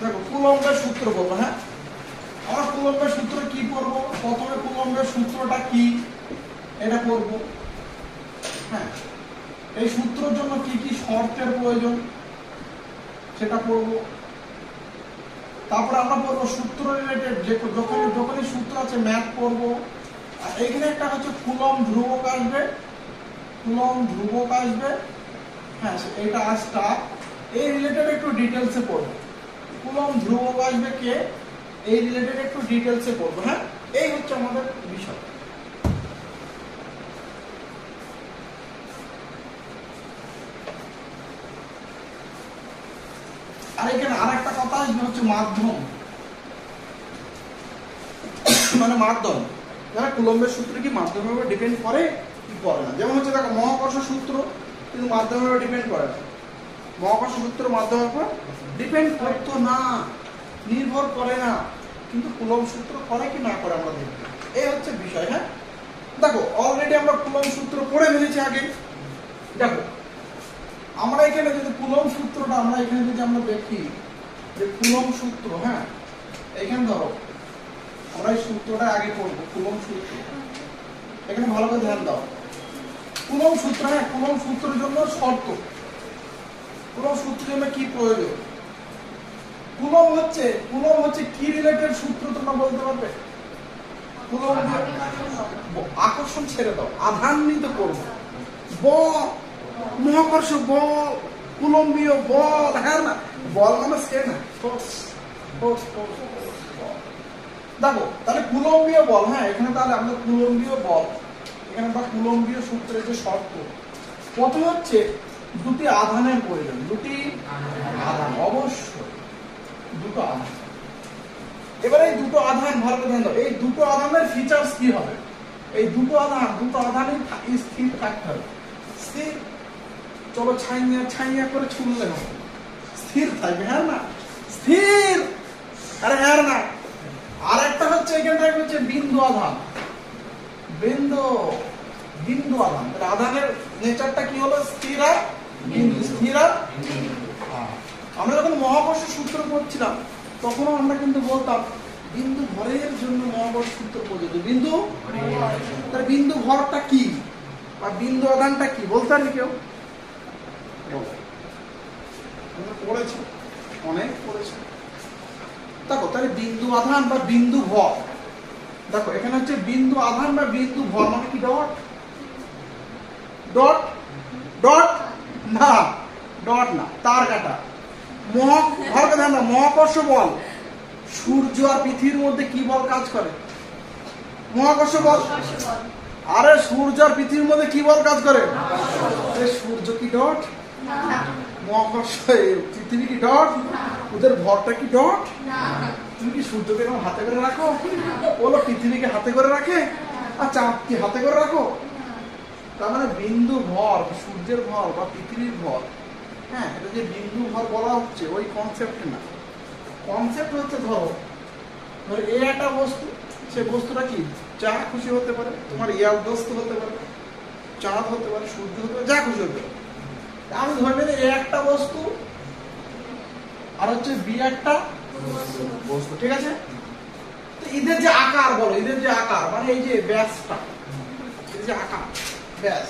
দেখো কুলম্বের সূত্র বলবো। হ্যাঁ, আমরা কুলম্বের সূত্র কি পড়বো? প্রথমে কুলম্বের সূত্রটা কি এটা পড়বো। হ্যাঁ, এই সূত্রের জন্য কি কি শর্তের প্রয়োজন সেটা পড়বো। তারপরে আমরা পড়বো সূত্র রিলেটেড যখনই সূত্র আছে ম্যাথ পড়বো। আর এখানে একটা হচ্ছে কুলম্ব ধ্রুবক আসবে, কুলম্ব ধ্রুবক আসবে। হ্যাঁ, এটা আসটা এই রিলেটেড একটু ডিটেলসে পড়বো। কুলম্ব ধ্রুবক আসবে কে, এই রিলেটেড একটু ডিটেলসে পড়বো। হ্যাঁ, এই হচ্ছে আমাদের বিষয়। আর এখানে আরেকটা কথা আসবে হচ্ছে মাধ্যম, মানে মাধ্যম যারা কুলম্বের সূত্র কি মাধ্যমের উপর ডিপেন্ড করে কি করে না। যেমন হচ্ছে দেখো মহাকর্ষ সূত্র কিন্তু মাধ্যমের উপর ডিপেন্ড করে না। মহাকর্ষ সূত্র মাধ্যমের উপর ডিপেন্ড করতো না, নির্ভর করে না, কিন্তু কুলম্ব সূত্র করে কি না করে আমরা দেখব। এই হচ্ছে বিষয়। হ্যাঁ, দেখো অলরেডি আমরা কুলম্ব সূত্র পড়ে ফেলেছি আগে। দেখো আমরা এখানে যদি কুলম্ব সূত্রটা আমরা এখানে যদি আমরা দেখি যে কুলম্ব সূত্র, হ্যাঁ এখানে ধরো আমরা এই সূত্রটা আগে পড়বো। কুলম্ব সূত্র এখানে ভালো করে ধ্যান দাও। কুলম্ব সূত্র, হ্যাঁ কুলম্ব সূত্রের জন্য শর্ত, কুলম্ব সূত্রের জন্য কি প্রয়োজন। কুলম্ব হচ্ছে কি রিলেটেড সূত্র তোমরা বলতে পারবে? কুলম্ব আকর্ষণ ছেড়ে দাও, আধান্বিত করবো, বল, মহাকর্ষ বল, কুলম্বীয় বল। হ্যাঁ না, বল মানে সে না, দেখো তাহলে কুলম্বীয় বল। হ্যাঁ, এখানে তাহলে আমরা কুলম্বীয় বল, এখানে আমরা কুলম্বীয় সূত্রের যে শর্ত, প্রথম হচ্ছে দুটি আধানের প্রয়োজন। দুটি আধান, অবশ্যই দুটো আধান। এবারে এই দুটো আধান ভালো করে ধ্যান দাও, এই দুটো আধানের ফিচার্স কি হবে? এই দুটো আধানই স্থির থাকতে হবে। স্থির, চলো ছাইয়া করে ছুড়লে হবে, স্থির থাকবে। হ্যাঁ না, স্থির। আরে হ্যাঁ না, আর একটা হচ্ছে এখানটা হচ্ছে বিন্দু আধান, বিন্দু আধান। আধানের নেচারটা কি হলো? স্থির আর বিন্দু, স্থির আর আমরা যখন মহাকর্ষ সূত্র পড়ছিলাম তখনও আমরা কিন্তু বলতাম বিন্দু ভরের জন্য মহাকর্ষ সূত্র প্রযোজ্য। বিন্দু, তার বিন্দু ভরটা কি বা বিন্দু আধানটা কি বলতে পারবি কেউ? পড়েছি, অনেক পড়েছি। দেখো তাহলে বিন্দু আধান বা বিন্দু ভর, দেখো এখানে হচ্ছে বিন্দু আধান বা বিন্দু ভর মানে কি? ডট ডট ডট না, ডট না, তার কাটা। মহাকর্ষ বল, সূর্য আর পৃথিবীর মধ্যে কি বল কাজ করে? মহাকর্ষ বল। আরে সূর্য আর পৃথিবীর মধ্যে কি বল কাজ করে? সূর্য কি ডট? মহাকর্ষ, পৃথিবী কি ডট? ওদের ভরটা কি ডট? তুমি কি সূর্যকে এরকম হাতে করে রাখো? বলো পৃথিবীকে হাতে করে রাখে? আর চাঁদ কি হাতে করে রাখো? তার মানে বিন্দু ভর, সূর্যের ভর বা পৃথিবীর ভর, হ্যাঁ এটা যে বিন্দু ভর বলা হচ্ছে ওই কনসেপ্ট না। কনসেপ্ট হচ্ছে ধরো এই একটা বস্তু, সে বস্তুটা কি যা খুশি হতে পারে, তোমার ইয়ার দোস্ত হতে পারে, চাঁদ হতে পারে, সূর্য হতে পারে, যা খুশি হতে পারে। আমি ধরে নিই এ একটা বস্তু আর হচ্ছে বি একটা বস্তু, ঠিক আছে? তো এদের যে আকার বলো, এদের যে আকার মানে এই যে ব্যাসটা, এই যে আকার ব্যাস,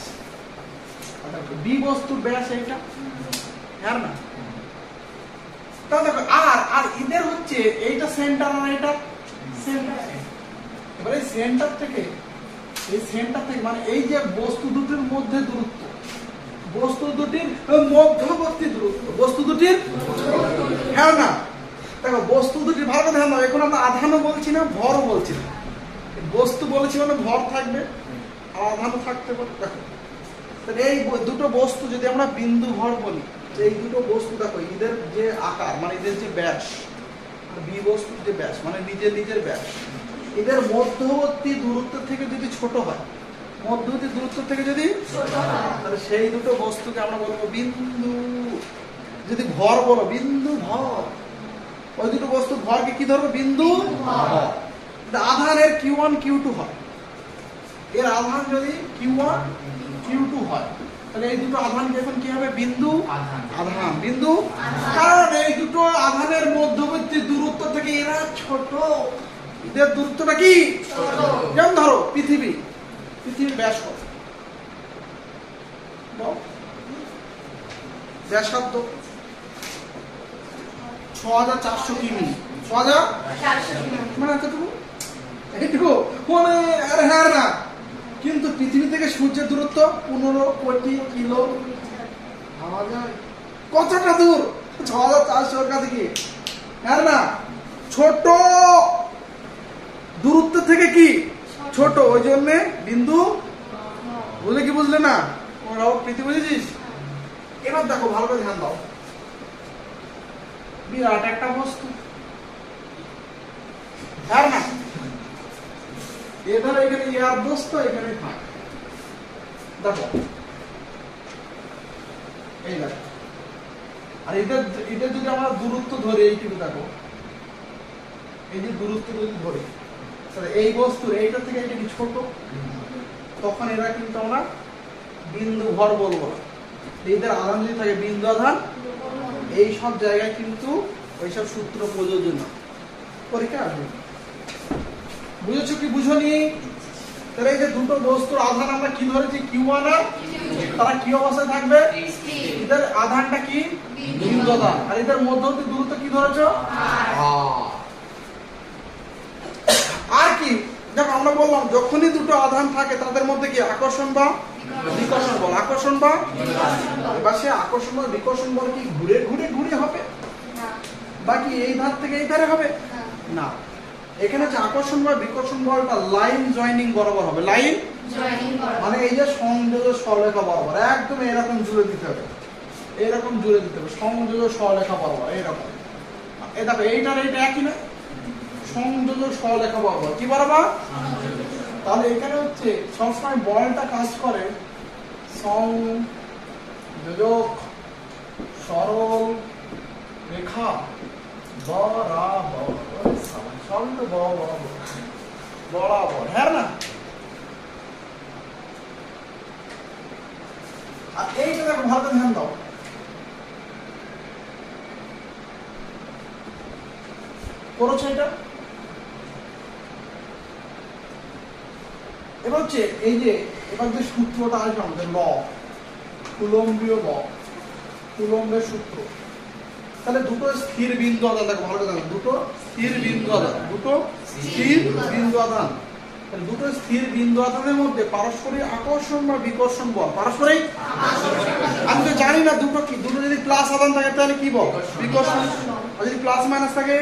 বি বস্তুর ব্যাস এইটা, হ্যাঁ না? তাহলে দেখো আর এদের হচ্ছে এইটা সেন্টার আর এটা সেন্টার। এবার এই সেন্টার থেকে মানে এই যে বস্তু দুটির মধ্যে দূরত্ব, বস্তু দুটির মধ্যবর্তী দূরত্ব, বস্তু দুটির, হ্যাঁ না? দেখো বস্তু দুটির ভালো ধ্যান দাও। এখন আমরা আধানও বলছি না, ভরও বলছি না। বস্তু বলেছি মানে ভর থাকবে আর আধানও থাকতে পারে। দেখো এই দুটো বস্তু যদি আমরা বিন্দু ভর বলি, এই দুটো বস্তু দেখো এদের যে আকার মানে এদের যে ব্যাস, বি বস্তুর যে ব্যাস মানে নিজের ব্যাস, এদের মধ্যবর্তী দূরত্ব থেকে যদি ছোট হয়, মধ্যবর্তী দূরত্ব থেকে যদি তাহলে সেই দুটো বস্তুকে আমরা বলবো বিন্দু। যদি ভর বলো বিন্দু ভর, ওই দুটো বস্তু ভরকে কি ধরবো? বিন্দু ভর। আধানের Q1 Q2 হয়, এর আধান যদি Q1 Q2 হয় তাহলে এই দুটো আধান এখন কি হবে? বিন্দু আধান, বিন্দু। কারণ এই দুটো আধানের মধ্যবর্তী এদের দূরত্বটা কি? যেমন ধরো পৃথিবীর ব্যাস কত? ব্যাসার্ধ 6400 কিমি। 6000 মানে এতটুকু, এইটুকু মানে আরে হ্যাঁ না। কিন্তু পৃথিবী থেকে সূর্যের দূরত্ব 15 কোটি কিলো। কতটা দূর? 6400 কাছে কি? হ্যাঁ না, ছোট দূরত্ব থেকে কি ছোট, ওই জন্য বিন্দু। বুঝলে কি বুঝলে না? পৃথিবী বুঝেছিস? এবার দেখো ভালো করে ধ্যান দাও, বিরাট একটা বস্তু। হ্যাঁ না, এবার এখানে ইয়ার বস্তু, এখানে থাক। দেখো এই দেখো, আর এটা যদি আমরা দূরত্ব ধরে এইটুকু দেখো, এই যে দূরত্ব যদি ধরে এই বস্তুর এইটা থেকে এটা কি ছোট, তখন এরা কিন্তু আমরা বিন্দু ভর বলবো না। এদের আধান যদি থাকে বিন্দু আধান, এই সব জায়গায় কিন্তু ওইসব সূত্র প্রযোজ্য না। পরীক্ষা আসবে, বুঝেছো কি বুঝনি? তাহলে এই যে দুটো বস্তুর আধান আমরা কি ধরেছি, Q1 আর তারা কি অবস্থায় থাকবে? এদের আধানটা কি? বিন্দু আধান। আর এদের মধ্যবর্তী দূরত্ব কি ধরেছো? আর কি দেখো, আমরা বললাম যখনই দুটো আধান থাকে তাদের মধ্যে কি আকর্ষণ বা বিকর্ষণ বল, আকর্ষণ বা। এবার সে আকর্ষণ বা বিকর্ষণ বল কি ঘুরে ঘুরে ঘুরে হবে, বাকি এই ধার থেকে এই ধারে হবে না। এখানে যে আকর্ষণ বা বিকর্ষণ বলটা লাইন জয়েনিং বরাবর হবে। লাইন মানে এই যে সংযোগ সরলরেখা বরাবর একদম এরকম জুড়ে দিতে হবে, এরকম জুড়ে দিতে হবে সংযোগ সরলরেখা বরাবর এরকম। এই দেখো এইটার এইটা একই না, সংযোগ সরলরেখা বরাবর কি বরাবর। তাহলে এখানে হচ্ছে সবসময় বলটা কাজ করে সংযোজক সরল রেখা বরাবর, বরাবর। হ্যাঁ না, আর এইটা দেখো ভালো ধ্যান দাও, করেছো এটা। এবার হচ্ছে এই যে এবার যে সূত্রটা আসবে আমাদের ল, কুলম্বীয় ল, কুলম্বের সূত্র। তাহলে দুটো স্থির বিন্দু আধান, দেখো ভালো করে, দুটো স্থির বিন্দু আধান, দুটো স্থির বিন্দু আধান, দুটো স্থির বিন্দু আধানের মধ্যে পারস্পরিক আকর্ষণ বা বিকর্ষণ বল। পারস্পরিক, আমি তো জানি না দুটো কি, দুটো যদি প্লাস আধান থাকে তাহলে কি বল? বিকর্ষণ। আর যদি প্লাস মাইনাস থাকে?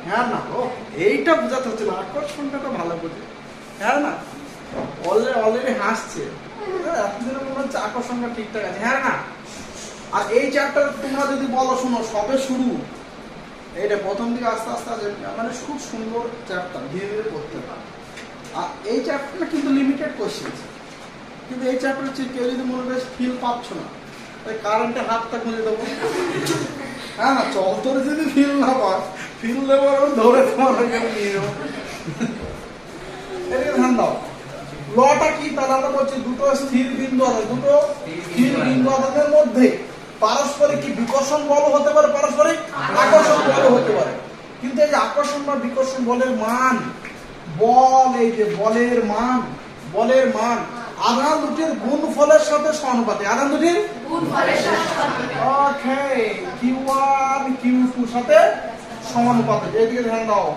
হ্যাঁ না, ও এইটা বোঝাতে হচ্ছে না, আকর্ষণটা তো ভালো বোঝে। হ্যাঁ না, অলরেডি হাসছে, এতদিনে মনে হচ্ছে আকর্ষণটা ঠিকঠাক আছে। হ্যাঁ না, আর এই চ্যাপ্টার তোমরা যদি বলো শোনো সবে শুরু, এইটা প্রথম দিকে আস্তে আস্তে মানে খুব সুন্দর চ্যাপ্টার, ধীরে ধীরে পড়তে পারে। আর এই চ্যাপ্টারটা কিন্তু লিমিটেড কোশ্চেন, কিন্তু এই চ্যাপ্টার হচ্ছে কেউ যদি মনে করে ফিল পাচ্ছ না, তাই কারেন্টে হাতটা খুঁজে দেবো। হ্যাঁ না, চলতরে যদি ফিল না পাস, ফিল দেবো ধরে তোমার এখানে নিয়ে যাবো। এদিকে ধ্যান দাও, লটা কি? তাহলে আমরা বলছি দুটো স্থির বিন্দু আধান, দুটো স্থির বিন্দু আধানের মধ্যে পারস্পরিক কি বিকর্ষণ বল হতে পারে, পারস্পরিক আকর্ষণ বল হতে পারে। কিন্তু এই যে আকর্ষণ বা বিকর্ষণ বলের মান, বল এই যে বলের মান, বলের মান আধান দুটির গুণফলের সাথে সমানুপাতিক। আধান দুটির গুণফলের সাথে ওকে, Q1 Q2 সাথে সমানুপাতিক। এইদিকে ধ্যান দাও,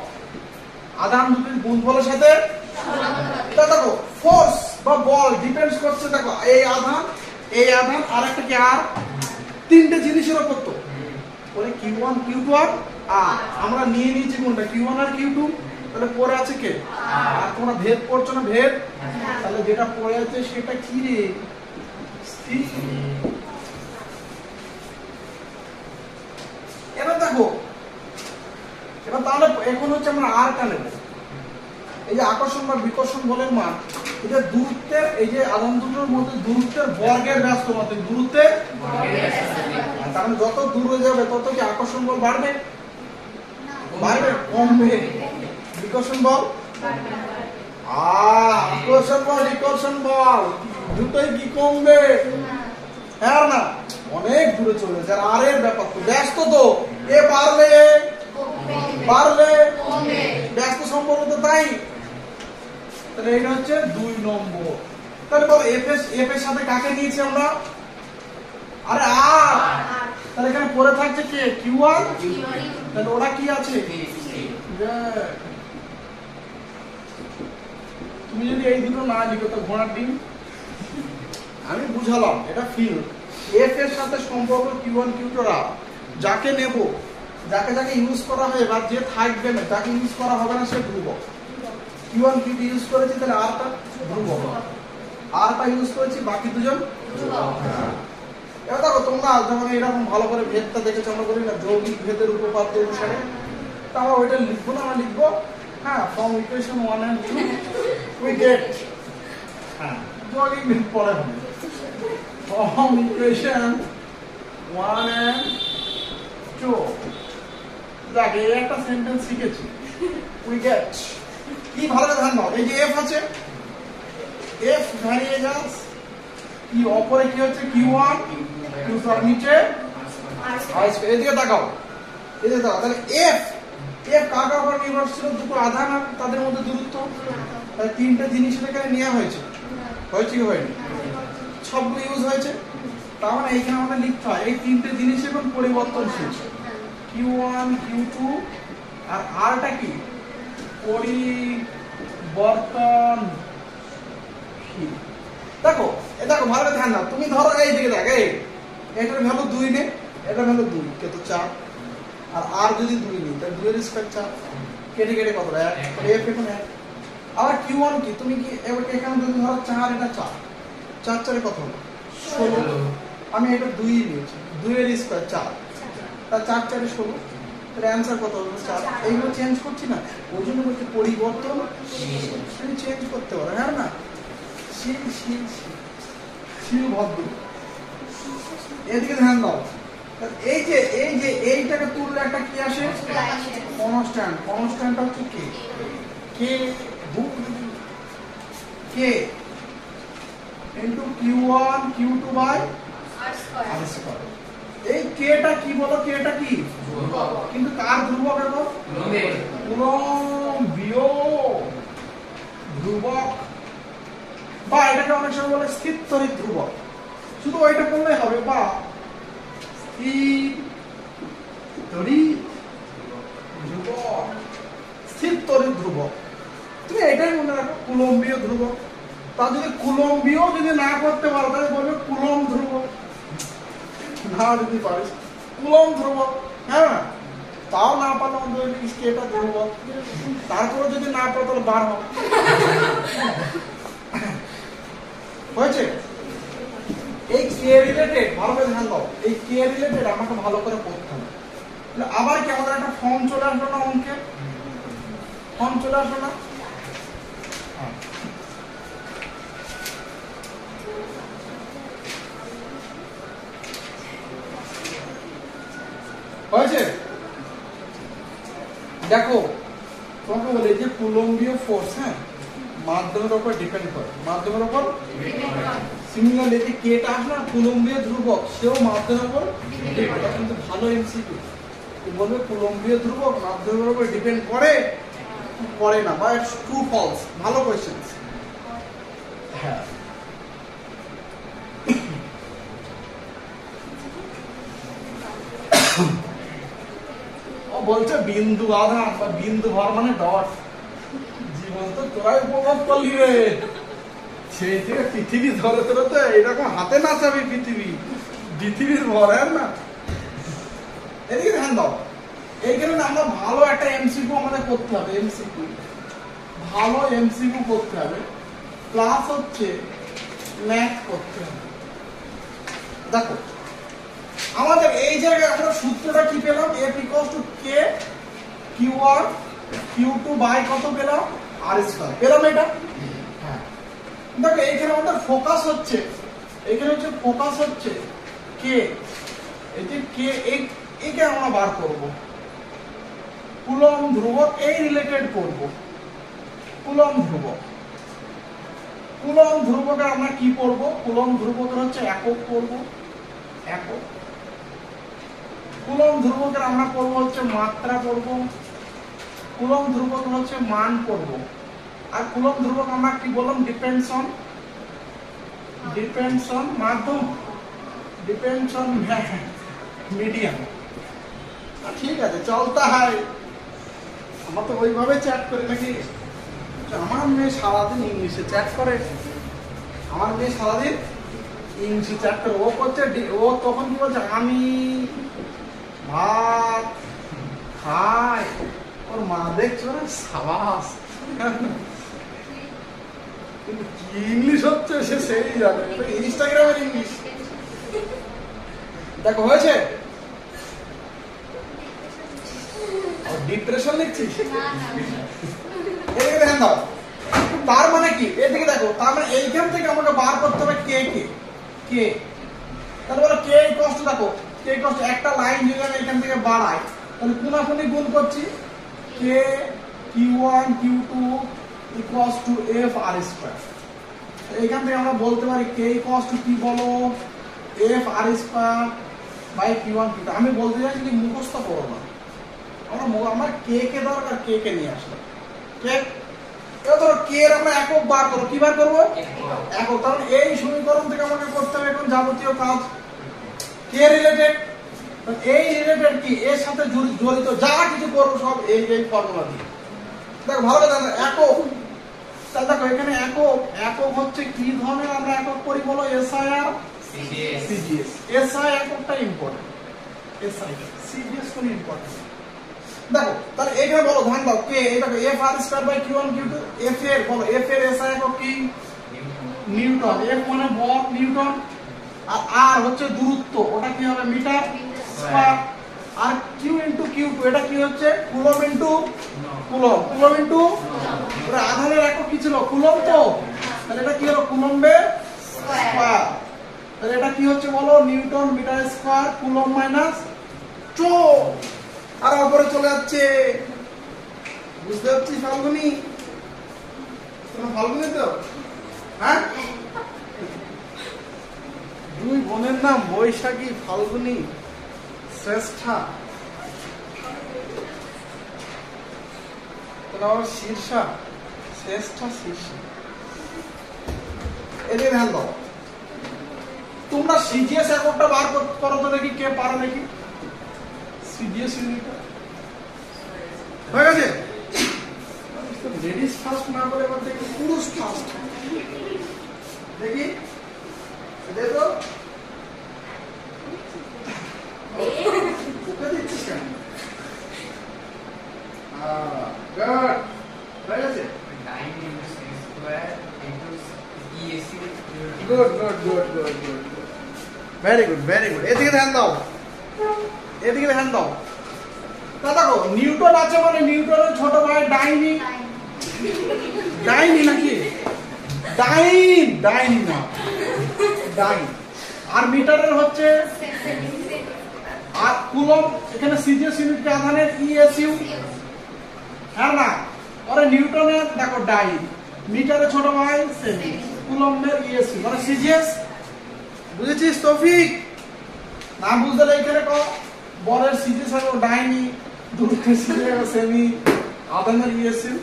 আধান দুটির গুণফলের সাথে। দেখো ফোর্স বা বল ডিপেন্ডস করছে, দেখো এই আধান আর একটা কি, আর তিনটে জিনিসের উপর তো ওই Q1 Q2 আর আমরা নিয়ে নিয়েছি কোনটা, Q1 আর Q2। তাহলে পরে আছে কে? আর তোমরা ভেদ করছো না, ভেদ। তাহলে যেটা পড়ে আছে সেটা কি রে? স্থির। এবার দেখো, এবার তাহলে এখন হচ্ছে আমরা আরটা নেব। এই যে আকর্ষণ বা বিকর্ষণ বলের মান, এটা দূরত্বের, এই যে আধান দুটোর মধ্যে দূরত্বের বর্গের ব্যস্ত মাত্রা, দূরত্বের কারণ যত দূর হয়ে যাবে তত কি আকর্ষণ বল বাড়বে? বাড়বে, কমবে? বিকর্ষণ বল, আকর্ষণ বল বিকর্ষণ বল দুটোই কি কমবে? হ্যাঁ না, অনেক দূরে চলে যায়। আর এর ব্যাপার তো ব্যস্ত, তো এ বাড়লে সম্পর্ক তো তাই। তাহলে এটা হচ্ছে 2 নম্বর। তাহলে বলো এফ এর সাথে কাকে নিয়েছি আমরা? আরে আর। তাহলে এখানে পরে থাকছে কে? Q1। তাহলে ওরা কি আছে? তুমি যদি এই দুটো না লিখো তো ঘোড়ার ডিম। আমি বুঝালাম এটা ফিল। এফ এর সাথে সম্পর্ক Q1 Q2 রা যাকে নেব, যাকে যাকে ইউজ করা হবে বা যে থাকবে না, যাকে ইউজ করা হবে না সে ধ্রুবক। Q1 Q2 ইউজ করেছি, তাহলে আরটা ধ্রুবক। আরটা ইউজ করেছি, বাকি দুজন ধ্রুবক। এবার দেখো তোমরা যখন এরকম ভালো করে ভেদটা দেখেছো, আমরা বলি না যৌগিক ভেদের উপপাদ্য অনুসারে, তা আমরা ওইটা লিখবো না, আমরা লিখবো হ্যাঁ from equation 1 and 2 we get, হ্যাঁ যৌগিক ভেদ পরে হবে, ফ্রম ইকুয়েশন 1 and 2 দেখ এই একটা সেন্টেন্স শিখেছি we get। কি ভালো করে ধ্যান দাও, এই যে এফ আছে, এফ ভ্যারিয়েবলস কি অপরে কি হচ্ছে Q1 Q2 আর নিচে আর এদিকে তাকাও, এদিকে তাকাও। তাহলে এফ কার কার উপর নির্ভরশীল? দুটো আধান আর তাদের মধ্যে দূরত্ব। তাহলে তিনটে জিনিস এখানে নেওয়া হয়েছে, হয়েছে কি হয়নি? সবগুলো ইউজ হয়েছে। তার মানে এইখানে আমাদের লিখতে হয় এই তিনটে জিনিস এখন পরিবর্তনশীল, Q1 Q2 আর আরটা কি পরিবর্তনশীল। দেখো দেখো ভালো করে ধ্যান দাও, তুমি ধরো এই দিকে দেখ, এই এটার ভ্যালু 2 নে, এটার ভ্যালু 2 কে তো 4, আর আর যদি 2 নি তাহলে 2 এর স্কয়ার 4, কেটে কেটে কত 1, এফ এখন 1। আবার Q1 কি তুমি কি এবার এখানে যদি ধরো 4, এটা 4 4 4 এ কত হলো 16, আমি এটা 2 নিয়েছি, 2 এর স্কয়ার 4, তার 4 4 এ 16, তাহলে অ্যানসার কত হলো 4। এইগুলো চেঞ্জ করছি না, ওই জন্য বলছি পরিবর্তন তুমি চেঞ্জ করতে পারো, হ্যাঁ না শিল শিল শিল ভদ্র। এদিকে ধ্যান দাও, এই যে এইটাকে তুললে একটা কি আসে? কনস্ট্যান্ট। কনস্ট্যান্টটা হচ্ছে k k into Q1 Q2 by r square. এই কেটা কি বলো? কেটা কি? কিন্তু কার ধ্রুবক? এটা কুলম্বীয় ধ্রুবক, বা এটাকে অনেক সময় বলে স্থির তড়িৎ ধ্রুবক। শুধু ওইটা বললেই হবে, বা স্থির তড়িৎ ধ্রুবক, স্থির তড়িৎ ধ্রুবক। তুমি এটাই মনে রাখো কুলম্বীয় ধ্রুবক। তা যদি কুলম্বীয় যদি না করতে পারো তাহলে বলবে কুলম ধ্রুবক, না যদি পারিস কুলম ধ্রুবক, হ্যাঁ তাও না পারলে অন্তত এটা ধ্রুবক। তারপরে যদি না পারো তাহলে বার হবে, হয়েছে? এই কে রিলেটেড ভালো করে ধ্যান দাও, এই কে রিলেটেড আমাকে ভালো করে পড়তে হবে। আবার কি আমাদের একটা ফর্ম চলে আসলো না? অঙ্কের ফর্ম চলে আসলো না? হয়েছে? দেখো তোমাকে বলে যে কুলম্বীয় ফোর্স, হ্যাঁ মাধ্যমের উপর ডিপেন্ড করে, মাধ্যমের উপর সিমিলারলি যে কেটা আসলে না কুলম্বীয় ধ্রুবক, সেও মাধ্যমের উপর ডিপেন্ড। কিন্তু ভালো এমসিকিউ বলবে কুলম্বীয় ধ্রুবক মাধ্যমের উপর ডিপেন্ড করে করে না, বা ইটস ট্রু ফলস। ভালো কোশ্চেন। হ্যাঁ ও বলছে বিন্দু আধান বা বিন্দু ভর মানে ডট। জীবন তো তোরাই উপভোগ করলি রে, সেই থেকে পৃথিবী ধরে ধরে তো এইরকম হাতে নাচাবি পৃথিবীর ভর, না? এদিকে ধ্যান দাও, এইখানে আমরা ভালো একটা এমসিকিউ আমাদের করতে হবে, এমসিকিউ ভালো এমসিকিউ করতে হবে, প্লাস হচ্ছে ম্যাথ করতে হবে। দেখো আমাদের এই জায়গায় আমরা সূত্রটা কি পেলাম? F = K Q1 Q2 by কত পেলাম? r স্কয়ার পেলাম। এটা হ্যাঁ দেখো এইখানে আমাদের ফোকাস হচ্ছে, এখানে হচ্ছে ফোকাস হচ্ছে K, এই যে K একে আমরা বার করব, কুলম্ব ধ্রুবক এই রিলেটেড করব। কুলম্ব ধ্রুবক, কুলম্ব ধ্রুবকের আমরা কি করব? কুলম্ব ধ্রুবকের হচ্ছে একক করব, একক। কুলম্ব ধ্রুবকের আমরা করব হচ্ছে মাত্রা করব, কুলম্ব ধ্রুবক হচ্ছে মান করব, আর কুলম্ব ধ্রুবক আমরা কি বললাম? ডিপেন্ডস অন মাধ্যম, ডিপেন্ডস অন মিডিয়াম। ঠিক আছে, চলতা হয়। আমরা তো ওইভাবে চ্যাট করি নাকি? আমার মেয়ে সারাদিন ইংলিশে চ্যাট করে, আমার মেয়ে সারাদিন ইংলিশে চ্যাট করে। ও করছে, ও তখন কি বলছে? আমি ভাত খাই। ওর মা দেখছো না, সাবাস। কিন্তু কি ইংলিশ হচ্ছে সে সেই জানে, ইনস্টাগ্রামের ইংলিশ। দেখো হয়েছে, ডিপ্রেশন লিখছিস? এদিকে দেখেন দাও, তার মানে কি? এদিকে দেখো, তার মানে এইখান থেকে আমাকে বার করতে হবে কে কে কে। তাহলে বলো কে কষ্ট, দেখো কে কষ্ট একটা লাইন যদি আমি এখান থেকে বাড়াই, তাহলে কোনাকুনি গুণ করছি, কে Q1 Q2 equals to F R square. এইখান থেকে আমরা বলতে পারি কে ইকুয়ালস টু কি বলো? F R square by Q1 Q2। আমি বলতে চাই যদি মুখস্থ করো না, আমরা কে কে দরকার, কে কে নিয়ে আসলো। কে ধরো কে এর আমরা একক বার করবো, কি বার করবো? একক। কারণ এই সমীকরণ থেকে আমাকে করতে হবে এখন যাবতীয় কাজ কে রিলেটেড। এই রিলেটেড কি এর সাথে জড়িত যা কিছু করবো সব এই ফর্মুলা দিয়ে। দেখো ভালো কথা, একক। তাহলে দেখো এখানে একক হচ্ছে কি ধরনের আমরা একক করি বলো? এসআই আর সিজিএস। এসআই এককটা ইম্পর্টেন্ট, এসআই সিজিএস কোন ইম্পর্টেন্ট। দেখো তাহলে এখানে বলো, ধ্যান দাও, কে এই দেখো F r square by Q1 Q2। F এর বলো, এফ এর এসআই একক কি? নিউটন। এফ মানে বল, নিউটন। আর আর হচ্ছে দূরত্ব, ওটা কি হবে? Meter square. আর কিউ ইনটু Q2 এটা কি হচ্ছে? Coulomb into coulomb. Coulomb into ওটা আধানের একক কি ছিল? কুলম্ব। তো তাহলে এটা কি হলো? কুলম্বের স্কয়ার। তাহলে এটা কি হচ্ছে বলো? Newton metre square coulomb minus চো। আর উপরে চলে যাচ্ছে, বুঝতে পারছিস ফাল্গুনি? ফাল্গুনি তো, হ্যাঁ? দুই বোনের নাম বৈশাখী, ফাল্গুনি, শ্রেষ্ঠা। তাহলে শীর্ষা, শ্রেষ্ঠা, শীর্ষা। এদের ধ্যান দাও, তোমরা সিজিএস এককটা বার করো তো দেখি, কে পারো দেখি? সিজিএস ইউনিটটা হয়ে গেছে। লেডিস ফার্স্ট না বলে এবার দেখি পুরুষ ফার্স্ট। দেখি দেখো, ওকে দিচ্ছিস কেন? গুড হয়ে গেছে। Good good good good good very good very good. এদিকে ধ্যান দাও, এদিকে ধ্যান দাও। তা দেখো নিউটন আছে মানে নিউটনের ছোট ভাই ডাইনি। ডাইনি নাকি? ডাইন, ডাইনি না, ডাইন। আর মিটারের হচ্ছে আর কুলম্ব। এখানে সিজিএস ইউনিট আধানের ইএসইউ, হ্যাঁ না? আরে নিউটনের দেখো ডাইন, মিটারের ছোট ভাই সেমি, কুলম্বের ইএসইউ মানে সিজিএস। বুঝেছিস তৌফিক? না বুঝলে এখানে কো বলের সিজিএস হলো ডাইনি, দূরত্বের সিজিএস সেমি, আধানের ইএসইউ।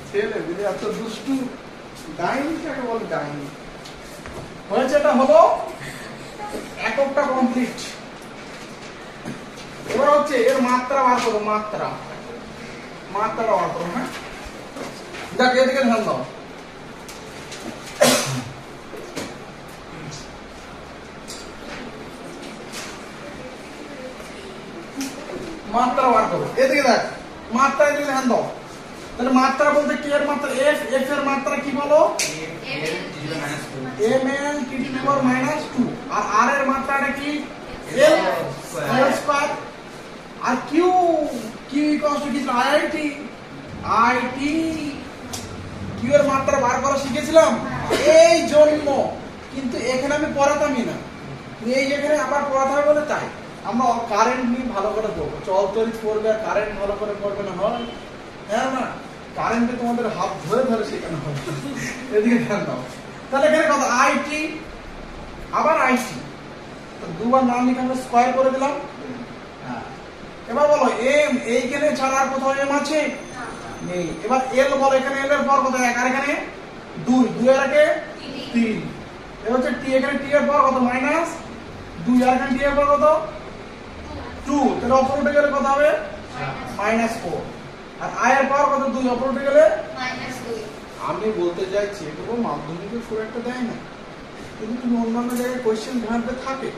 ছেলে বুঝে এত দুষ্টু, ডাইনি কাকে বলে? ডাইনি হয়েছে। এটা হলো এককটা কমপ্লিট। এবার হচ্ছে এর মাত্রা বার করো, মাত্রা বার করো। হ্যাঁ দেখ, এদিকে ধ্যান দাও। মাত্রা বার করো, এদিকে দেখ, মাত্রা এদিকে ধ্যান দাও। তাহলে মাত্রা বলতে কি এর মাত্রা? এফ। এফ এর মাত্রা কি বলো? ml t to the power -2। আর আর এর মাত্রাটা কি? l square. আর কিউ ইকুয়ালস টু কি? আইটি। কিউ এর মাত্রা বার করা শিখেছিলাম এই জন্য, কিন্তু এখানে আমি পড়াতামই না, এই যেখানে আবার পড়াতে হবে বলে তাই আমরা কারেন্ট নিয়ে ভালো করে পড়বো। চল তড়িৎ পড়বে আর কারেন্ট ভালো করে পড়বে না, হয়? হ্যাঁ না? কারেন্টে তোমাদের হাত ধরে ধরে শেখানো হবে। এদিকে ধ্যান দাও। তাহলে এখানে কত? আইটি আবার আইটি, দুবার নাম লিখে আমরা স্কয়ার করে দিলাম। হ্যাঁ, এবার বলো এম এইখানে ছাড়া আর কোথাও এম আছে? নেই। এবার এল বল, এখানে এল এর পাওয়ার কত? 1 আর এখানে 2, 2 এর আগে 3। এবার হচ্ছে টি, এখানে টি এর পাওয়ার কত? -2 আর এখানে টি এর পাওয়ার কত? 2। তাহলে অপর উঠে গেলে কত হবে? -4। আর আই এর পাওয়ার কত? 2, অপর উঠে গেলে -2। আমি বলতে চাইছি এটুকু মাধ্যমিকে খুব একটা দেয় না, কিন্তু তুমি অন্যান্য জায়গায় কোয়েশ্চেন ভাবতে থাকে,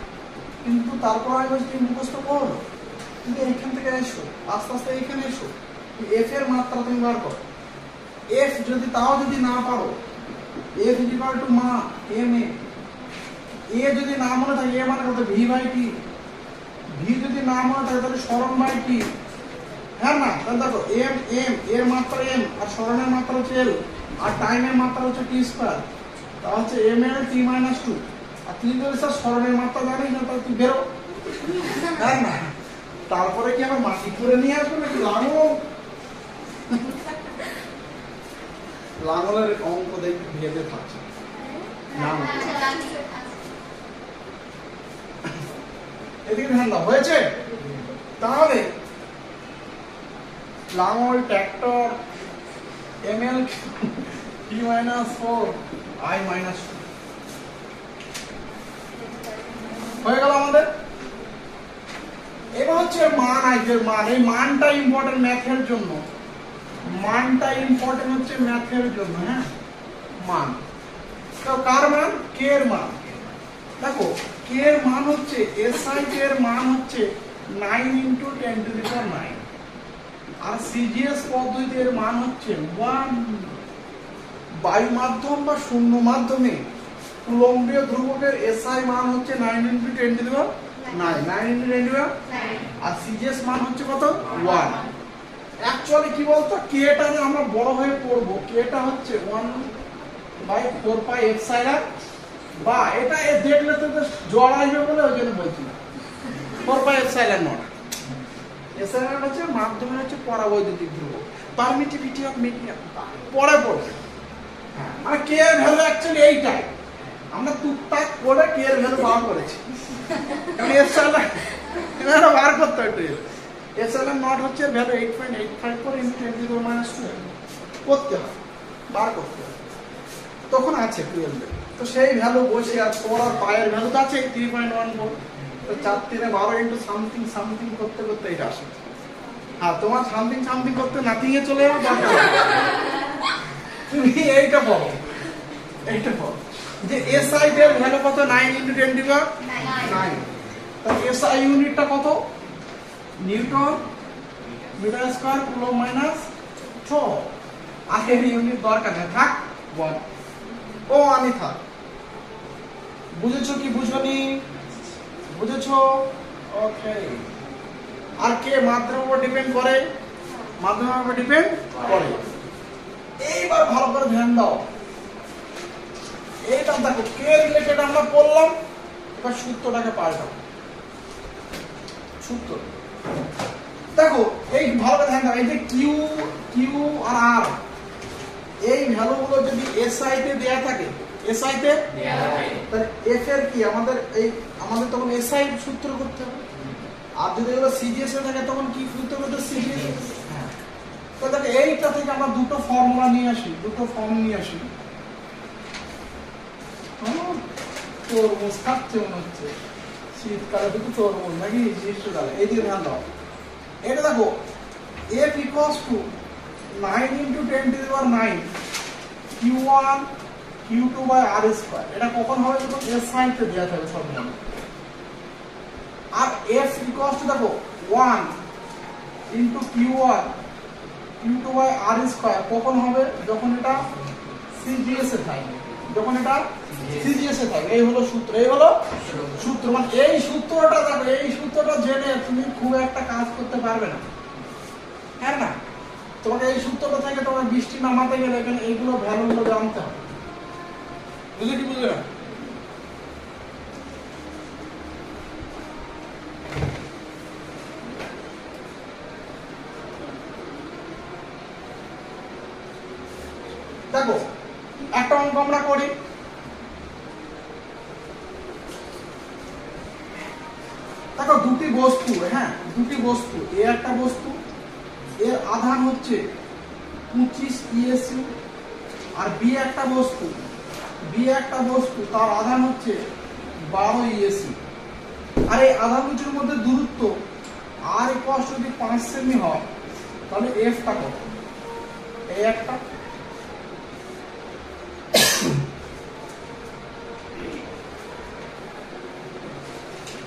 কিন্তু তারপর আমি বলছি তুমি মুখস্থ করো না, তুমি এইখান থেকে এসো, আস্তে আস্তে এইখানে এসো, এফ এর মাত্রা তুমি বার করো। এফ যদি তাও যদি না পারো, এফ ইজ ইকুয়াল টু মা এম এ যদি না মনে থাকে, এ মানে কত? V by T. ভি যদি না মনে থাকে তাহলে সরণ বাই টি। হ্যাঁ না? তাহলে দেখো এম এর মাত্রা এম, আর সরণের মাত্রা হচ্ছে এল, আর টাইমের মাত্রা হচ্ছে টি স্কয়ার। তা হচ্ছে এম এল টি মাইনাস 2। আর তুই যদি স্যার সরণের মাত্রা জানিস না, তাহলে তুই বেরো। হ্যাঁ না? তারপরে কি আবার মাটি করে নিয়ে আসবে নাকি? লাঙলের অঙ্ক দেখে ভেবে থাকছে। এদিকে ধ্যান দাও, হয়েছে? তাহলে লাঙল, tractor, ML T minus 4 I minus 2 হয়ে গেল আমাদের। এবার হচ্ছে মান, আইজের মান। এই মানটা ইম্পর্টেন্ট ম্যাথের জন্য, মানটা ইম্পর্টেন্ট হচ্ছে ম্যাথের জন্য। হ্যাঁ, মান। তো কার মান? কে এর মান। দেখো কে এর মান হচ্ছে, এসআই এর মান হচ্ছে 9 × 10⁹। আর সিজিএস পদ্ধতির মান হচ্ছে 1। বায়ু মাধ্যম বা শূন্য মাধ্যমে কুলম্বীয় ধ্রুবকের এসআই মান হচ্ছে 9 × 10⁹, 9 × 10⁹, আর সিজিএস মান হচ্ছে কত? 1। অ্যাকচুয়ালি কি বলতো, কেটা যে আমরা বড় হয়ে পড়ব, কেটা হচ্ছে 1/4πε, বা এটা দেখলে তো জ্বর আসবে বলে ওই জন্য বলছি না, 4πε0। এসআই হচ্ছে মাধ্যমের হচ্ছে পরাবৈদ্যুতিক ধ্রুবক, পারমিটিভিটি অফ মিডিয়াম। পরে পড়বে। হ্যাঁ, মানে কে এর ভ্যালু অ্যাকচুয়ালি এইটাই, আমরা টুকটাক করে কে এর ভ্যালু বার করেছি। কারণ এসআই এটা বার করতে একটু, এসআই নট হচ্ছে ভ্যালু 8.854 × 10⁻²। করতে হয়, বার করতে হয়, তখন আছে 12। তো সেই ভ্যালু বসে, আর পড়ার পায়ের ভ্যালু তো আছে 3.14। তো 4 × 3 = 12 × সামথিং সামথিং করতে করতে এটা আসে। হ্যাঁ, তোমার সামথিং সামথিং করতে নাথিং এ চলে যাবে, তুমি এইটা বলো, এইটা বলো যে এসআই এর ভ্যালু কত? 9 × 10⁹9। তাহলে এসআই ইউনিটটা কত? Newton metre square coulomb minus 6। আগের ইউনিট দরকার নেই, থাক 1। ও আমি থাক। বুঝেছো কি বুঝোনি? বুঝেছো? ওকে। আর কে মাধ্যমের উপর ডিপেন্ড করে? মাধ্যমের উপর ডিপেন্ড করে। এইবার ভালো করে ধ্যান দাও, এইটা দেখো কে রিলেটেড আমরা পড়লাম। এবার সূত্রটাকে পাল্টাও। সূত্র দেখো, এই ভালো করে ধ্যান দাও, এই যে কিউ আর আর, এই ভ্যালুগুলো যদি এসআই তে দেয়া থাকে, এসআই তে দেয়া থাকে, তাহলে এফ এর কি আমাদের তখন এসআই সূত্র করতে হবে। আর যদি এগুলো সিজিএস এ থাকে তখন কি সূত্র করতে? সিজিএস। হ্যাঁ, তো দেখো এইটা থেকে আমরা দুটো ফর্মুলা নিয়ে আসি, দুটো ফর্ম নিয়ে আসি। তরমুজ খাচ্ছে মনে হচ্ছে, শীতকালে দুটো তরমুজ নাকি গ্রীষ্মকালে। এই দিকে ধ্যান দাও, এটা দেখো F = 9 × 10⁹ Q1 Q2/r²। এটা কখন হবে? যখন এসআই তে দেয়া থাকবে সবগুলো। আর F = দেখো 1 × Q1 Q2/r²। কখন হবে? যখন এটা সিজিএস এ থাকবে, যখন এটা সিজিএস এ থাকবে। এই হলো সূত্র, এই হলো সূত্র। মানে এই সূত্রটা দেখো, এই সূত্রটা জেনে তুমি খুব একটা কাজ করতে পারবে না। হ্যাঁ না? তোমাকে এই সূত্রটা থেকে তোমার বৃষ্টি নামাতে গেলে এখানে এইগুলো ভ্যালুগুলো জানতে হবে। বুঝলে কি বুঝলে না? দেখো একটা অঙ্ক আমরা করি। দেখো দুটি বস্তু, হ্যাঁ দুটি বস্তু, এ একটা বস্তু, এর আধান হচ্ছে 25 ইএসইউ, আর বি একটা বস্তু তার আধান হচ্ছে 12 ইএসইউ। আর এই আধান দুটোর মধ্যে দূরত্ব আর ইকুয়াল যদি 5 সেমি হয় তাহলে এফটা কত? এই একটা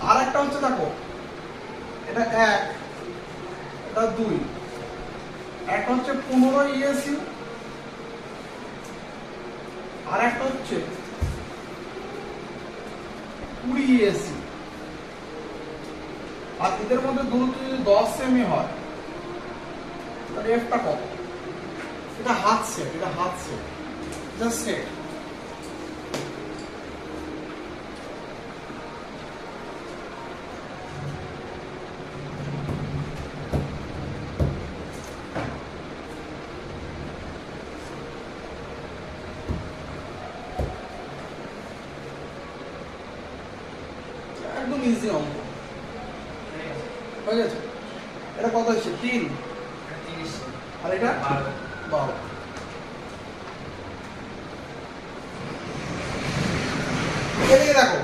আর একটা হচ্ছে দেখো এটা 1 এটা 2, একটা হচ্ছে 15 ইএসইউ আর একটা হচ্ছে 20 ইএসইউ। আর এদের মধ্যে দূরত্ব যদি 10 সেমি হয় তাহলে এফটা কত? এটা হাত সেট জাস্ট সেট। একদম ইজি অঙ্ক হয়ে গেছে। এটা কত হচ্ছে? 3 আর এটা 12। এদিকে দেখো,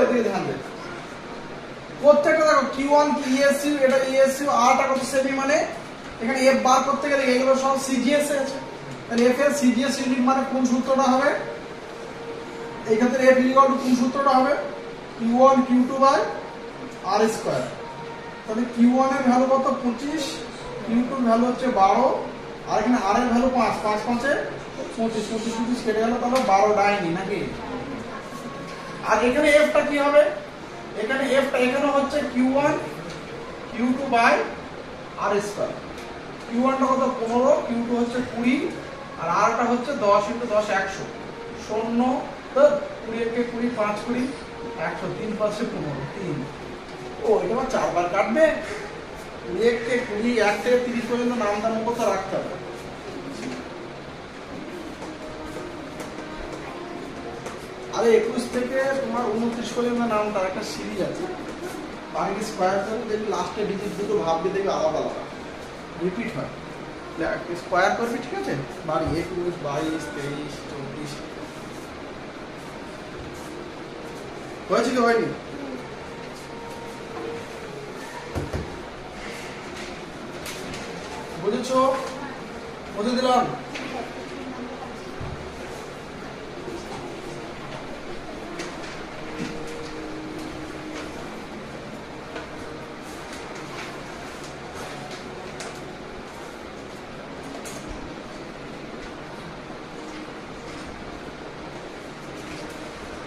এদিকে ধ্যান দে, প্রত্যেকটা দেখো Q1 ইএসইউ, এটা ইএসইউ, আরটা কত সেমি, মানে এখানে এফ বার করতে গেলে এগুলো সব সিজিএস আছে। তাহলে এফ এর সিজিএস ইউনিট মানে কোন সূত্রটা হবে? এই ক্ষেত্রে এফ ইকুয়াল টু কোন সূত্রটা হবে? Q1 Q2 by R square. তাহলে Q1 এর ভ্যালু কত? 25, Q2 এর ভ্যালু হচ্ছে 12, আর এখানে আর এর ভ্যালু 5, 5 5 এ 25, 25 25 কেটে গেল, তাহলে 12 ডাইনি নাকি? আর এখানে এফটা কি হবে? এখানে এফটা এখানে হচ্ছে Q1 Q2 by R square. Q1 টা কত? 15, Q2 হচ্ছে 20, আর আরটা হচ্ছে 10 × 10 100, 0 তো 20 কে 20 5 20 100, 3 5 15 3। ও এটা আবার 4 বার কাটবে। 20 কে 20 1 থেকে 30 পর্যন্ত নামটা মুখস্থ রাখতে হবে। আরে 21 থেকে তোমার 29 পর্যন্ত নামটা একটা সিরিজ আছে, বাকি স্কয়ার করে দেখবি লাস্টে ডিজিট দুটো ভাববে, দেখবি আলাদা আলাদা রিপিট হয়। স্কয়ার করবি, ঠিক আছে? বাড়ি 21 22 23 24 হয়েছে কি হয়নি? বুঝেছো? বুঝে দিলাম।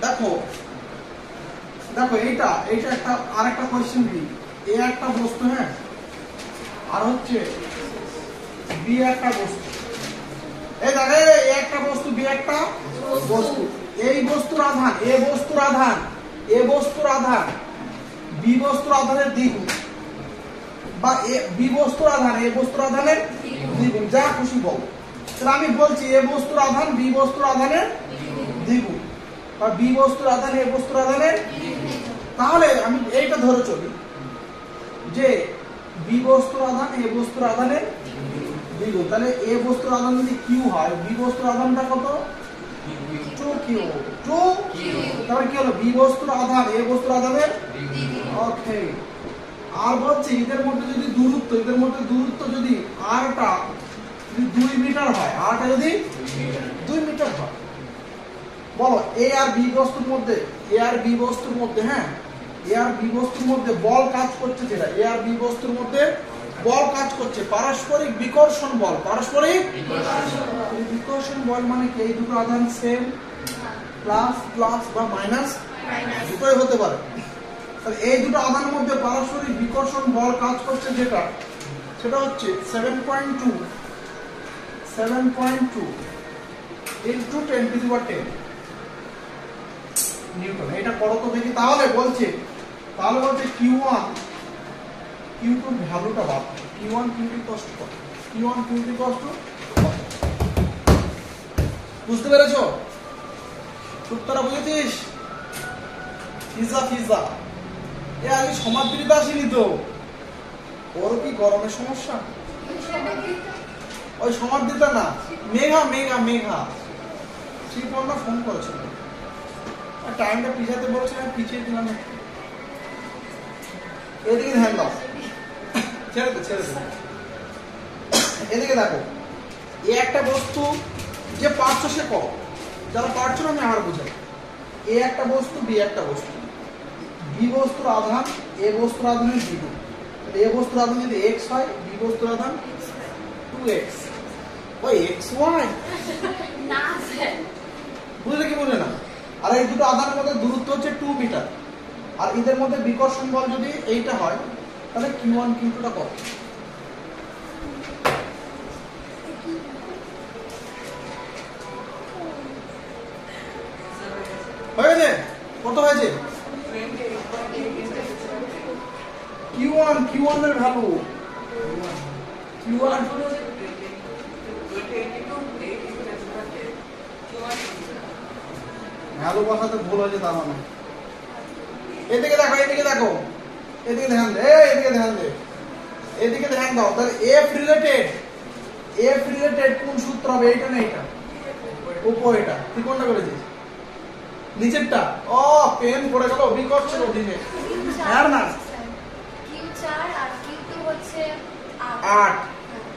দেখো দেখো এইটা একটা আরেকটা কোশ্চেন দিই। এ একটা বস্তু, হ্যাঁ, আর হচ্ছে বি একটা বস্তু। এই দেখো এ একটা বস্তু, বি একটা বস্তু। এই বস্তুর আধান, এ বস্তুর আধান বি বস্তুর আধানের দ্বিগুণ, বা বি বস্তুর আধান এ বস্তুর আধানের দ্বিগুণ, যা খুশি বল। তাহলে আমি বলছি এ বস্তুর আধান বি বস্তুর আধানের দ্বিগুণ, বা বি বস্তুর আধান এ বস্তুর আধানের। তাহলে আমি এইটা ধরে চলি যে বি বস্তুর আধান এ বস্তুর আধানের দ্বিগুণ। তাহলে এ বস্তুর আধান যদি কিউ হয়, বি বস্তুর আধানটা কত? 2q। তাহলে কি হলো? বি বস্তুর আধান এ বস্তুর আধানের। ওকে। আর বলছি এদের মধ্যে যদি দূরত্ব যদি আরটা যদি 2 মিটার হয়, আরটা যদি 2 মিটার হয়, বলো এ আর বি বস্তুর মধ্যে, হ্যাঁ, এ আর বি বস্তুর মধ্যে বল কাজ করছে, যেটা এ আর বি বস্তুর মধ্যে বল কাজ করছে, পারস্পরিক বিকর্ষণ বল। পারস্পরিক বিকর্ষণ বল মানে কি? এই দুটো আধান সেম, প্লাস প্লাস বা মাইনাস দুটোই হতে পারে। তাহলে এই দুটো আধানের মধ্যে পারস্পরিক বিকর্ষণ বল কাজ করছে, যেটা সেটা হচ্ছে 7.2 into 10⁻10 নিউটন। এটা করো তো দেখি। তাহলে বলছে Q1 Q2 ভ্যালুটা বাদ। Q1 Q2 কষ্ট কত? Q1 Q2 কষ্ট বুঝতে পেরেছো? সূত্রটা বুঝেছিস? ফিজা এ আগে সমাদৃত আসেনি তো, ওর কি গরমের সমস্যা? ওই সমার্থিতা না, মেঘা মেঘা মেঘা শ্রীপর্ণা ফোন করেছিল, টাইমটা পিছাতে বলেছিলাম, পিছিয়ে দিলাম। এদিকে ধ্যান দাও, ছেড়ে দে ছেড়ে দে। এদিকে দেখো, এ একটা বস্তু, যে পারছো সে কর, যারা পারছো না আমি আবার বুঝাই। এ একটা বস্তু, বি একটা বস্তু, বি বস্তুর আধান এ বস্তুর আধানের দ্বিগুণ। এ বস্তুর আধান যদি এক্স হয়, বি বস্তুর আধান 2x। ওই এক্স ওয়াই না স্যার, বুঝলে কি বুঝলে না? আর এই দুটো আধানের মধ্যে দূরত্ব হচ্ছে 2 মিটার। আর এদের মধ্যে বিকর্ষণ বল যদি এইটা হয়, তাহলে Q1 Q2 টা কত? হয়েছে? কত হয়েছে? Q1 এর ভ্যালু, Q1 ভ্যালু বসাতে ভুল হয়েছে তার মানে। এদিকে দেখো, এদিকে দেখো, এদিকে ধ্যান দে, এদিকে ধ্যান দে, এদিকে ধ্যান দাও। তাহলে এফ রিলেটেড কোন সূত্র হবে? এইটা না এইটা? উপর এটা। তুই কোনটা করেছিস? নিচেরটা? ও পেন পড়ে গেল, বিকর্ষণ দিনে। আর না Q4 আর Q2 হচ্ছে 8।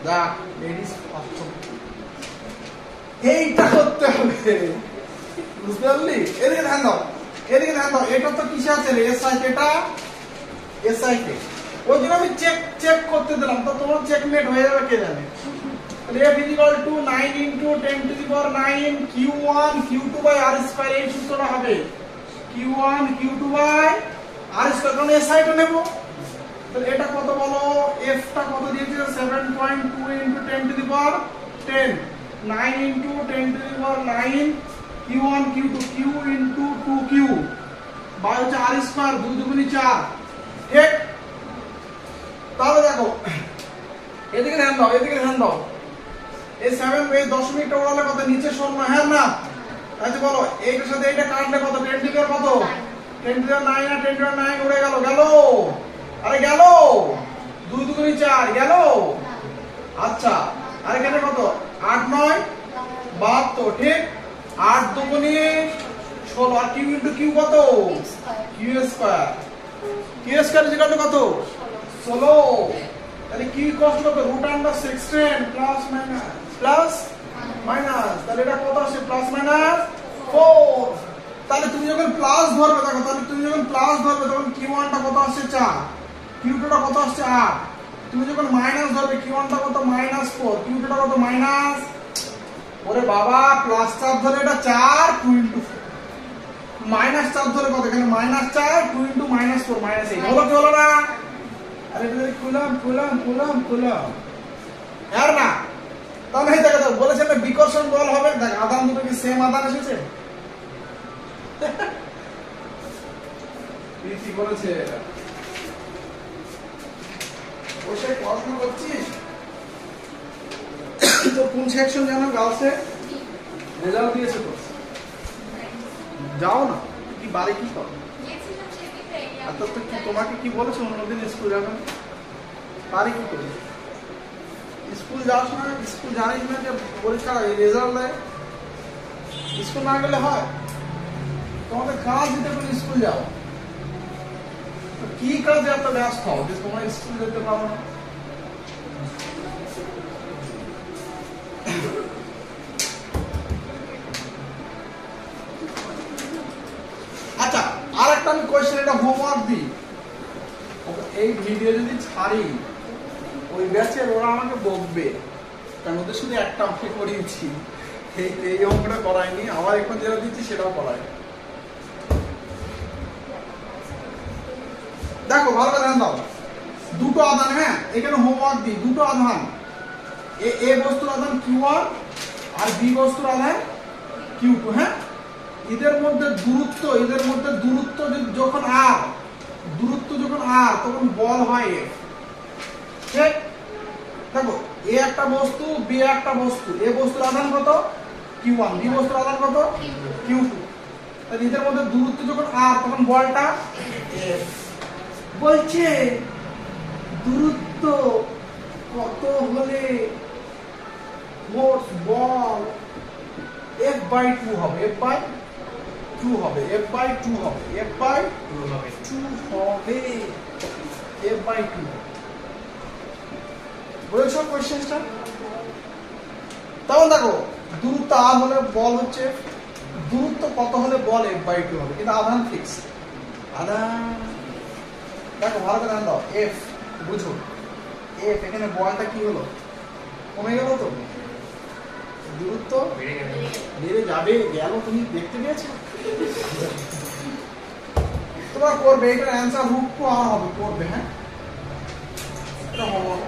দেখ, লেডিস অপশন এইটা করতে হবে, বুঝতে পারলি? এদিকে ধ্যান দাও, এদিকে ধ্যান দাও। এটা তো কিসে আছে রে? এসআই, এটা এসআই কে, ওই জন্য আমি চেক করতে দিলাম। তো তোমার চেকমেট হয়ে যাবে কে জানে। F equal to 9 into 10 to the power 9 Q1 Q2 by R square, এই সূত্রটা হবে Q1 Q2 by R square, কারণ SI টা নেব। তাহলে এটা কত বলো? F টা কত দিয়েছে? 7.2 into 10 to the power 10, 9 into 10 to the power 9 Q1 Q2, Q into 2Q by হচ্ছে R square, 2 দুগুণী 4। ঠিক? তাহলে দেখো, এদিকে ধ্যান দাও, এদিকে ধ্যান দাও। এই 7 এই দশমিকটা ওড়ালে কত? নিচে শূন্য, হ্যাঁ না? আচ্ছা বলো, এইটার সাথে এইটা কাটলে কত? 10 টু দি পাওয়ার কত? 10 to the power 9 R 10 to the পাওয়ার 9 উড়ে গেল, গেল? আরে গেল? 2 দুগুণী 4, গেল? আচ্ছা, আর এখানে কত? 8 9 72, ঠিক? 8 দুগুণী 16, আর কিউ ইনটু কিউ কত? Q square. Q square equal to কত? 16। তাহলে কি কষ্ট কত? √16 প্লাস মাইনাস, তাহলে এটা কত আসে? Plus minus 4। তাহলে তুমি যখন প্লাস ধরবে, দেখো, তাহলে তুমি যখন প্লাস ধরবে তখন Q1 টা কত আসছে? 4, Q2 টা কত আসছে? 8। তুমি যখন মাইনাস ধরবে Q1 টা কত? -4, Q2 টা কত? মাইনাস। ওরে বাবা, প্লাস চার্জ ধরে এটা 4, 2 ইনটু 4, মাইনাস চার্জ ধরে কত? এখানে -4, 2 ইনটু -4, -8 হলো কি হলো না? আরে এটা খুলাম আর না? তাহলে এই দেখো, বলেছেন না বিকর্ষণ বল হবে। দেখ, আধান দুটো কি সেম আধান এসেছে? প্রীতি বলেছে এটা। বসে পড়াশোনা করছিস তো কোন সেকশন জানো? গার্লসে রেজাল্ট দিয়েছে তো, যাও না? কি বাড়ি কি করো? আর তো কি তোমাকে কি বলেছে অন্যদিন স্কুল যাবেন? পারি কি করে? স্কুল যাস না, স্কুল জানিস না যে পরীক্ষা রেজাল্ট দেয়? স্কুল না গেলে হয়? তোমাদের কাজ দিতে করে স্কুল যাও, কি কাজে এত ব্যস্ত হও যে তোমার স্কুল যেতে পারো না? আচ্ছা, আর একটা আমি কোয়েশ্চেন, এটা হোমওয়ার্ক দিই। এই ভিডিও যদি ছাড়ি, ওই ব্যাচের ওরা আমাকে বকবে, কারণ ওদের শুধু একটা অঙ্ক করিয়েছি, এই অঙ্কটা করায়নি। আবার এখন যেটা দিচ্ছি সেটাও করায়। দেখো, ভালো করে ধ্যান দাও। দুটো আধান, হ্যাঁ, এখানে হোমওয়ার্ক দিই। দুটো আধান, এ বস্তুর আধান Q1 আর বি বস্তুর আধান Q2, হ্যাঁ? এদের মধ্যে দূরত্ব যখন আর, তখন বল হয় F। ঠিক? দেখো, এ একটা বস্তু, বি একটা বস্তু। এ বস্তুর আধান কত? Q1, বি বস্তুর আধান কত? Q2। তাহলে এদের মধ্যে দূরত্ব যখন আর, তখন বলটা F। বলছে দূরত্ব কত হলে বাই টু হবে, এফ বাই টু হবে, এফ বাই টু হবে, এফ বাই টু হবে, এফ বাই টু। বুঝেছো কোয়েশ্চেনটা? তখন দেখো দূরত্ব আর হলে বল হচ্ছে, দূরত্ব কত হলে বল এফ বাই টু হবে, কিন্তু আধান ফিক্স। আধান দেখো ভালো করে ধ্যান দাও, এফ বুঝো, এফ এখানে বলটা কি হলো, কমে গেল তো, দূরত্ব বেড়ে যাবে, গেল, তুমি দেখতে পেয়েছো? তোমরা করবে, এটার অ্যান্সার রুট টু আর হবে, করবে, হ্যাঁ এটা হবে।